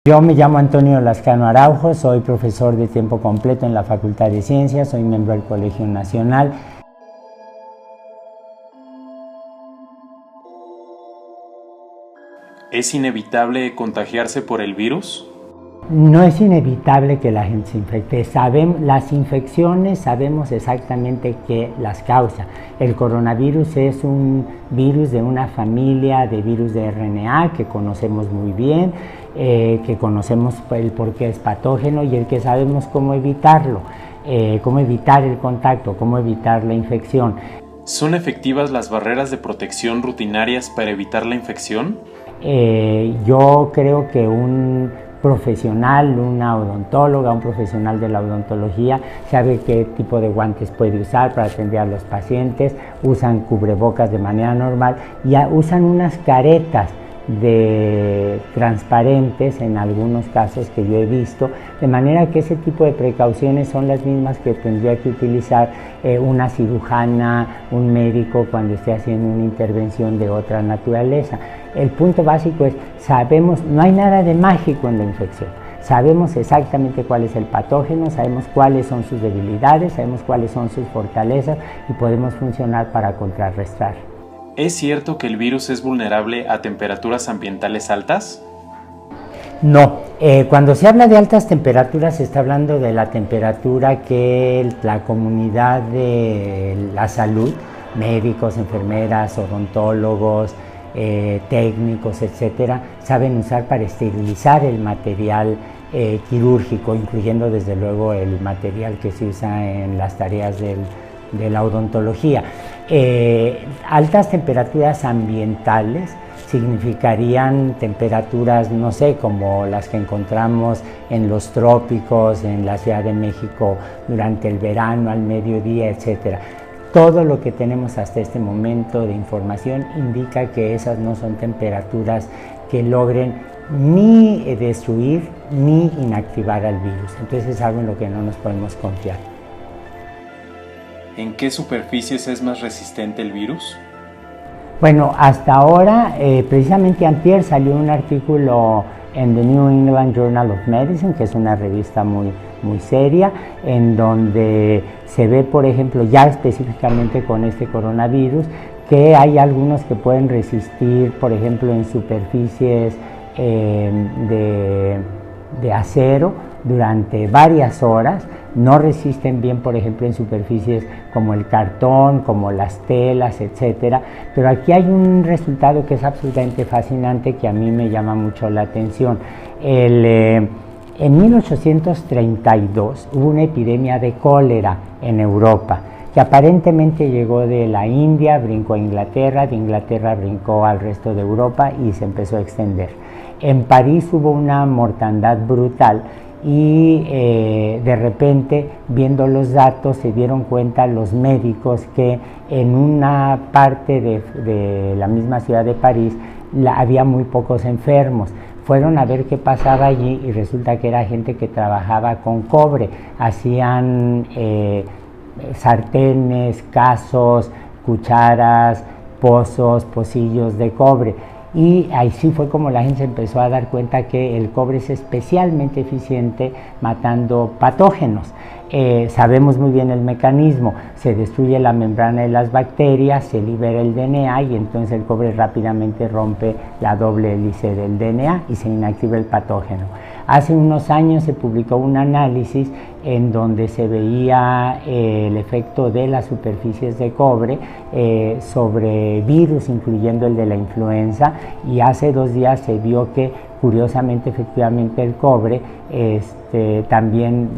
Yo me llamo Antonio Lascano Araujo, soy profesor de tiempo completo en la Facultad de Ciencias, soy miembro del Colegio Nacional. ¿Es inevitable contagiarse por el virus? No es inevitable que la gente se infecte. Las infecciones sabemos exactamente qué las causa. El coronavirus es un virus de una familia de virus de RNA que conocemos muy bien, que conocemos el por qué es patógeno y el que sabemos cómo evitarlo, cómo evitar el contacto, cómo evitar la infección. ¿Son efectivas las barreras de protección rutinarias para evitar la infección? Yo creo que un profesional, una odontóloga, un profesional de la odontología sabe qué tipo de guantes puede usar para atender a los pacientes, usan cubrebocas de manera normal y usan unas caretas transparentes en algunos casos que yo he visto, de manera que ese tipo de precauciones son las mismas que tendría que utilizar una cirujana, un médico cuando esté haciendo una intervención de otra naturaleza. El punto básico es, no hay nada de mágico en la infección. Sabemos exactamente cuál es el patógeno, sabemos cuáles son sus debilidades, sabemos cuáles son sus fortalezas y podemos funcionar para contrarrestar. ¿Es cierto que el virus es vulnerable a temperaturas ambientales altas? No, cuando se habla de altas temperaturas se está hablando de la temperatura que la comunidad de la salud, médicos, enfermeras, odontólogos, técnicos, etcétera, saben usar para esterilizar el material quirúrgico, incluyendo desde luego el material que se usa en las tareas de la odontología. Altas temperaturas ambientales significarían temperaturas, no sé, como las que encontramos en los trópicos, en la Ciudad de México durante el verano, al mediodía, etcétera. Todo lo que tenemos hasta este momento de información indica que esas no son temperaturas que logren ni destruir ni inactivar al virus. Entonces es algo en lo que no nos podemos confiar. ¿En qué superficies es más resistente el virus? Bueno, hasta ahora, precisamente antier salió un artículo en The New England Journal of Medicine, que es una revista muy seria, en donde se ve, por ejemplo, ya específicamente con este coronavirus, que hay algunos que pueden resistir, por ejemplo, en superficies de acero durante varias horas. No resisten bien, por ejemplo, en superficies como el cartón, como las telas, etcétera. Pero aquí hay un resultado que es absolutamente fascinante, que a mí me llama mucho la atención. En 1832 hubo una epidemia de cólera en Europa, que aparentemente llegó de la India, brincó a Inglaterra, de Inglaterra brincó al resto de Europa y se empezó a extender. En París hubo una mortandad brutal y de repente, viendo los datos, se dieron cuenta los médicos que en una parte de la misma ciudad de París había muy pocos enfermos. Fueron a ver qué pasaba allí y resulta que era gente que trabajaba con cobre, hacían sartenes, casos, cucharas, pozos, pocillos de cobre. Y ahí sí fue como la gente se empezó a dar cuenta que el cobre es especialmente eficiente matando patógenos. Sabemos muy bien el mecanismo, se destruye la membrana de las bacterias, se libera el DNA y entonces el cobre rápidamente rompe la doble hélice del DNA y se inactiva el patógeno. Hace unos años se publicó un análisis en donde se veía el efecto de las superficies de cobre sobre virus, incluyendo el de la influenza, y hace 2 días se vio que curiosamente, efectivamente, el cobre también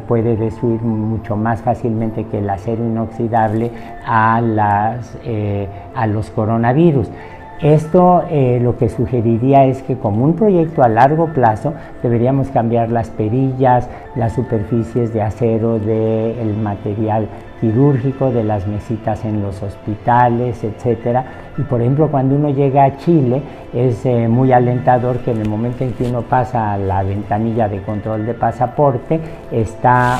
puede destruir mucho más fácilmente que el acero inoxidable a los coronavirus. Esto lo que sugeriría es que, como un proyecto a largo plazo, deberíamos cambiar las perillas, las superficies de acero del material quirúrgico, de las mesitas en los hospitales, etcétera. Y por ejemplo, cuando uno llega a Chile, es muy alentador que en el momento en que uno pasa a la ventanilla de control de pasaporte, está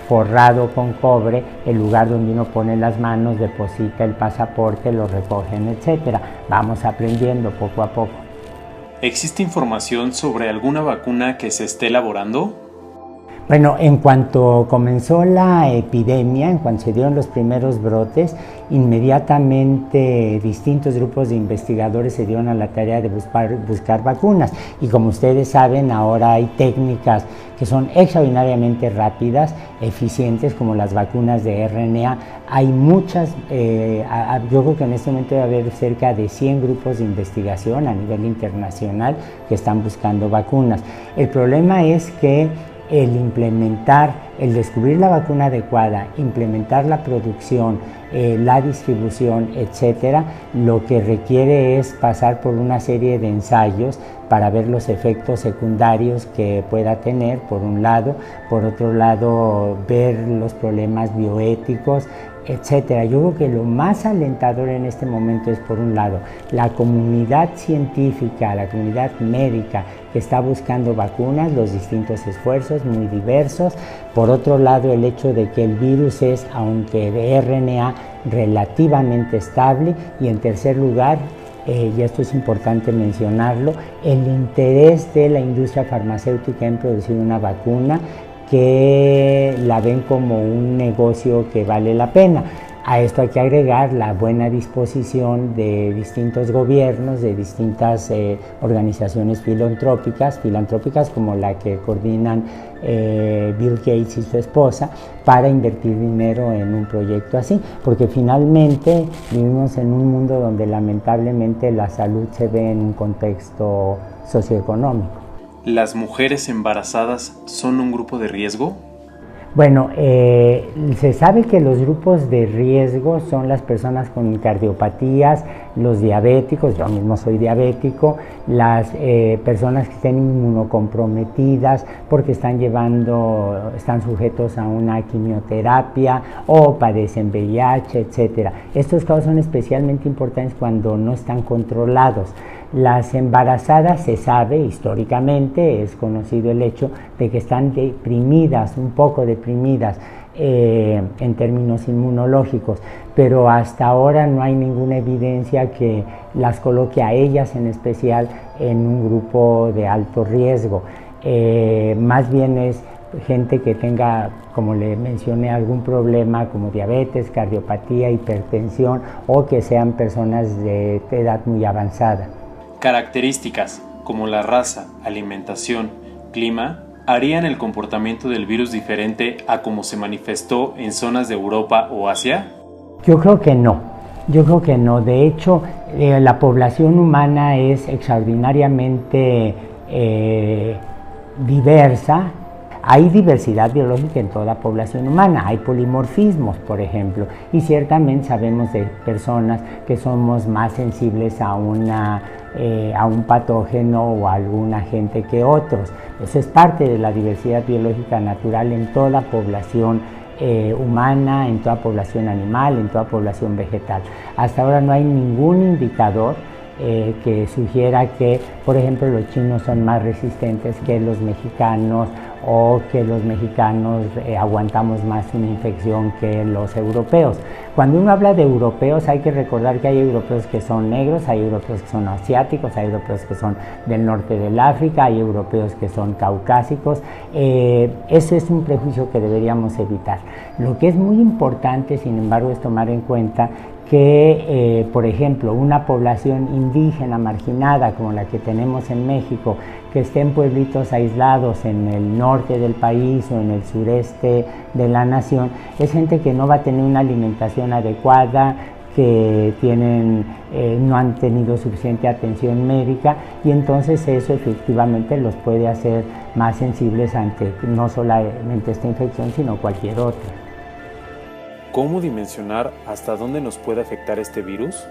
forrado con cobre, el lugar donde uno pone las manos, deposita el pasaporte, lo recogen, etcétera. Vamos aprendiendo poco a poco. ¿Existe información sobre alguna vacuna que se esté elaborando? Bueno, en cuanto comenzó la epidemia, en cuanto se dieron los primeros brotes, inmediatamente distintos grupos de investigadores se dieron a la tarea de buscar vacunas. Y como ustedes saben, ahora hay técnicas que son extraordinariamente rápidas, eficientes, como las vacunas de RNA. Hay muchas, yo creo que en este momento debe haber cerca de 100 grupos de investigación a nivel internacional que están buscando vacunas. El problema es que el descubrir la vacuna adecuada, implementar la producción, la distribución, etcétera, lo que requiere es pasar por una serie de ensayos para ver los efectos secundarios que pueda tener, por un lado, por otro lado, ver los problemas bioéticos, etcétera. Yo creo que lo más alentador en este momento es, por un lado, la comunidad científica, la comunidad médica que está buscando vacunas, los distintos esfuerzos muy diversos. Por otro lado, el hecho de que el virus es, aunque de RNA, relativamente estable. Y en tercer lugar, y esto es importante mencionarlo, el interés de la industria farmacéutica en producir una vacuna que la ven como un negocio que vale la pena. A esto hay que agregar la buena disposición de distintos gobiernos, de distintas organizaciones filantrópicas como la que coordinan Bill Gates y su esposa, para invertir dinero en un proyecto así, porque finalmente vivimos en un mundo donde lamentablemente la salud se ve en un contexto socioeconómico. ¿Las mujeres embarazadas son un grupo de riesgo? Bueno, se sabe que los grupos de riesgo son las personas con cardiopatías, los diabéticos, yo mismo soy diabético, las personas que estén inmunocomprometidas porque están sujetos a una quimioterapia o padecen VIH, etc. Estos casos son especialmente importantes cuando no están controlados. Las embarazadas, se sabe históricamente, es conocido el hecho de que están deprimidas, un poco deprimidas en términos inmunológicos, pero hasta ahora no hay ninguna evidencia que las coloque a ellas en especial en un grupo de alto riesgo. Más bien es gente que tenga, como le mencioné, algún problema como diabetes, cardiopatía, hipertensión, o que sean personas de edad muy avanzada. Características como la raza, alimentación, clima, ¿harían el comportamiento del virus diferente a como se manifestó en zonas de Europa o Asia? Yo creo que no. De hecho, la población humana es extraordinariamente diversa. Hay diversidad biológica en toda la población humana, hay polimorfismos, por ejemplo, y ciertamente sabemos de personas que somos más sensibles a un patógeno o a algún agente que otros. Eso es parte de la diversidad biológica natural en toda población humana, en toda población animal, en toda población vegetal. Hasta ahora no hay ningún indicador que sugiera que, por ejemplo, los chinos son más resistentes que los mexicanos, o que los mexicanos aguantamos más una infección que los europeos. Cuando uno habla de europeos, hay que recordar que hay europeos que son negros, hay europeos que son asiáticos, hay europeos que son del norte del África, hay europeos que son caucásicos. Ese es un prejuicio que deberíamos evitar. Lo que es muy importante, sin embargo, es tomar en cuenta que, por ejemplo, una población indígena marginada como la que tenemos en México, que esté en pueblitos aislados en el norte del país o en el sureste de la nación, es gente que no va a tener una alimentación adecuada, que no han tenido suficiente atención médica, y entonces eso efectivamente los puede hacer más sensibles ante no solamente esta infección, sino cualquier otra. ¿Cómo dimensionar hasta dónde nos puede afectar este virus?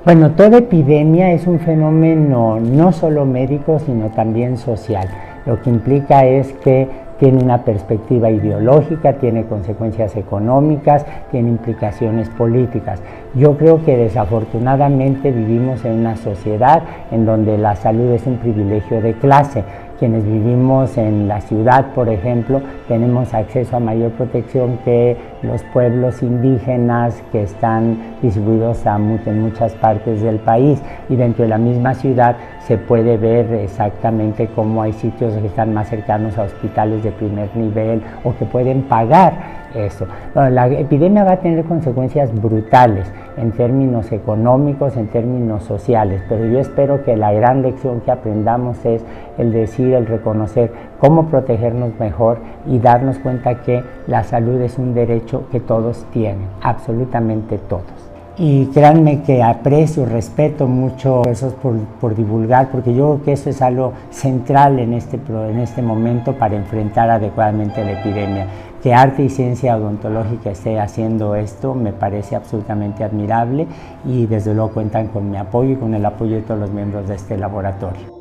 Bueno, toda epidemia es un fenómeno no solo médico, sino también social. Lo que implica es que tiene una perspectiva ideológica, tiene consecuencias económicas, tiene implicaciones políticas. Yo creo que desafortunadamente vivimos en una sociedad en donde la salud es un privilegio de clase. Quienes vivimos en la ciudad, por ejemplo, tenemos acceso a mayor protección que los pueblos indígenas que están distribuidos en muchas partes del país, y dentro de la misma ciudad se puede ver exactamente cómo hay sitios que están más cercanos a hospitales de primer nivel o que pueden pagar eso. Bueno, la epidemia va a tener consecuencias brutales en términos económicos, en términos sociales, pero yo espero que la gran lección que aprendamos es el decir, el reconocer cómo protegernos mejor y darnos cuenta que la salud es un derecho que todos tienen, absolutamente todos. Y créanme que aprecio, respeto mucho eso por divulgar, porque yo creo que eso es algo central en este momento para enfrentar adecuadamente la epidemia. Que Arte y Ciencia Odontológica esté haciendo esto me parece absolutamente admirable, y desde luego cuentan con mi apoyo y con el apoyo de todos los miembros de este laboratorio.